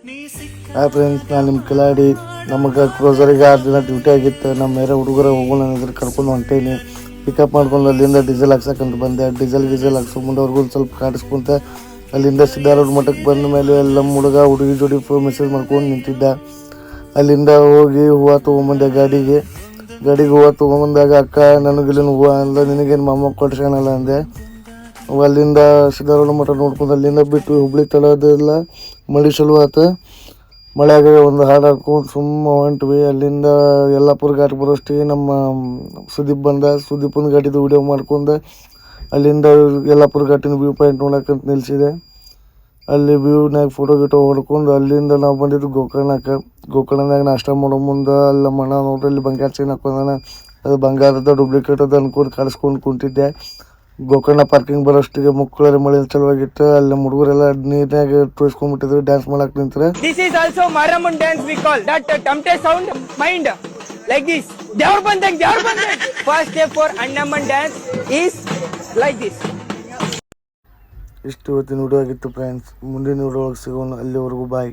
Hi friends, ನಾನು ನಿಮ್ಮ ಕಿಲಾಡಿ. ನಮಗೆ ಕ್ರೋಸರಿಗೆ 6 ದಿನ ಡ್ಯೂಟಿ ಆಗಿತ್ತು. ನಮ್ಮ ಮೇರೆ ಹುಡುಗರ ಹೋಗೋಣ ಇದ್ರೆ ಕರ್ಕೊಂಡು ಹೊಂಟೇನಿ. ಪಿಕಪ್ ಮಾಡ್ಕೊಂಡು ಅಲ್ಲಿಂದ ಡೀಸೆಲ್ ಹಾಕ್ಸಕ್ಕಂತ ಬಂದೆ. ಡೀಸೆಲ್ ಹಾಕ್ಸೋ ಮುಂದೆ ಅವ್ರಿಗೂ ಸ್ವಲ್ಪ ಕಾಡಿಸ್ಕೊಂತ ಅಲ್ಲಿಂದ ಸಿದ್ದಾರೋಡ್ ಮಠಕ್ಕೆ ಬಂದ ಮೇಲೆ ಎಲ್ಲ ಹುಡುಗ ಹುಡುಗಿ ಜೋಡಿ ಮೆಸೇಜ್ ಮಾಡ್ಕೊಂಡು ನಿಂತಿದ್ದ. ಅಲ್ಲಿಂದ ಹೋಗಿ ಹೂವು ತೊಗೊಂಬಂದೆ. ಗಾಡಿಗೆ ಹೂವು ತೊಗೊಂಬಂದಾಗ ಅಕ್ಕ ನನಗಿಲ್ಲಿನ ಹೂವು ಅಲ್ಲ, ನಿನಗೇನು ಮೊಮ್ಮಕ್ಕ ಕೊಡ್ಸ್ಯಾನಲ್ಲ ಅಂದೆ. ಅಲ್ಲಿಂದ ಸಿದ್ದಾರೋಡ್ ಮಠ ನೋಡ್ಕೊಂಡು ಅಲ್ಲಿಂದ ಬಿಟ್ಟು ಹುಬ್ಳಿ ತಳೋದೆಲ್ಲ ಮಳೆ ಚಲೋ ಆತು. ಮಳೆಯಾಗ ಒಂದು ಹಾಡು ಹಾಡ್ಕೊಂಡು ಸುಮ್ಮ ಹೊಂಟ್ವಿ. ಅಲ್ಲಿಂದ ಯಲ್ಲಾಪುರ ಘಾಟ್ ಬರೋಷ್ಟಿಗೆ ನಮ್ಮ ಸುದೀಪ್ ಬಂದ. ಸುದೀಪನ ಗಾಡಿದು ವಿಡಿಯೋ ಮಾಡ್ಕೊಂಡು ಅಲ್ಲಿಂದ ಯಲ್ಲಾಪುರ ಘಾಟಿನ ವ್ಯೂ ಪಾಯಿಂಟ್ ನೋಡಕ್ಕಂತ ನಿಲ್ಸಿದೆ. ಅಲ್ಲಿ ವ್ಯೂನಾಗ ಫೋಟೋ ಹೊಡ್ಕೊಂಡು ಅಲ್ಲಿಂದ ನಾವು ಬಂದಿದ್ದು ಗೋಕರ್ಣನಾಗ ನಾಷ್ಟ ಮಾಡೋ ಮುಂದೆ ಅಲ್ಲ ಮಣ್ಣ ನೋಡ್ರಿ, ಅಲ್ಲಿ ಬಂಗಾರ ಚೈನ್ ಹಾಕೊಂಡಾನ. ಅದು ಬಂಗಾರದ ಡೂಪ್ಲಿಕೇಟ್ ಅದು ಅನ್ಕೊಂಡು ಕಾಡಿಸ್ಕೊಂಡು ಕುಂತಿದ್ದೆ. ಗೋಕರ್ಣ ಪಾರ್ಕಿಂಗ್ ಬರೋಷ್ಟಿಗೆ ಮುಕ್ಕಳರಿ ಮಳೆ ಚಲುವಾಗಿತ್ತು. ಅಲ್ಲಿ ಹುಡುಗರೆಲ್ಲ ನೀರ್ನಾಗ ತೋರಿಸ್ಕೊಂಡ್ಬಿಟ್ಟಿದ್ರು, ಡ್ಯಾನ್ಸ್ ಮಾಡಕ್ ನಿಂತ್ರೆ. This is also Maramun dance we call that tamte sound mind like this. Devar bandang. First step for Andaman dance is like this. ಇಷ್ಟು ಇವತ್ತಿನ ವಿಡಿಯೋ ಆಗಿತ್ತು ಫ್ರೆಂಡ್ಸ್. ಮುಂದಿನ ವಿಡಿಯೋ ಒಳಗೆ ಸಿಗೋಣ. ಅಲ್ಲಿವರೆಗೂ ಬಾಯ್.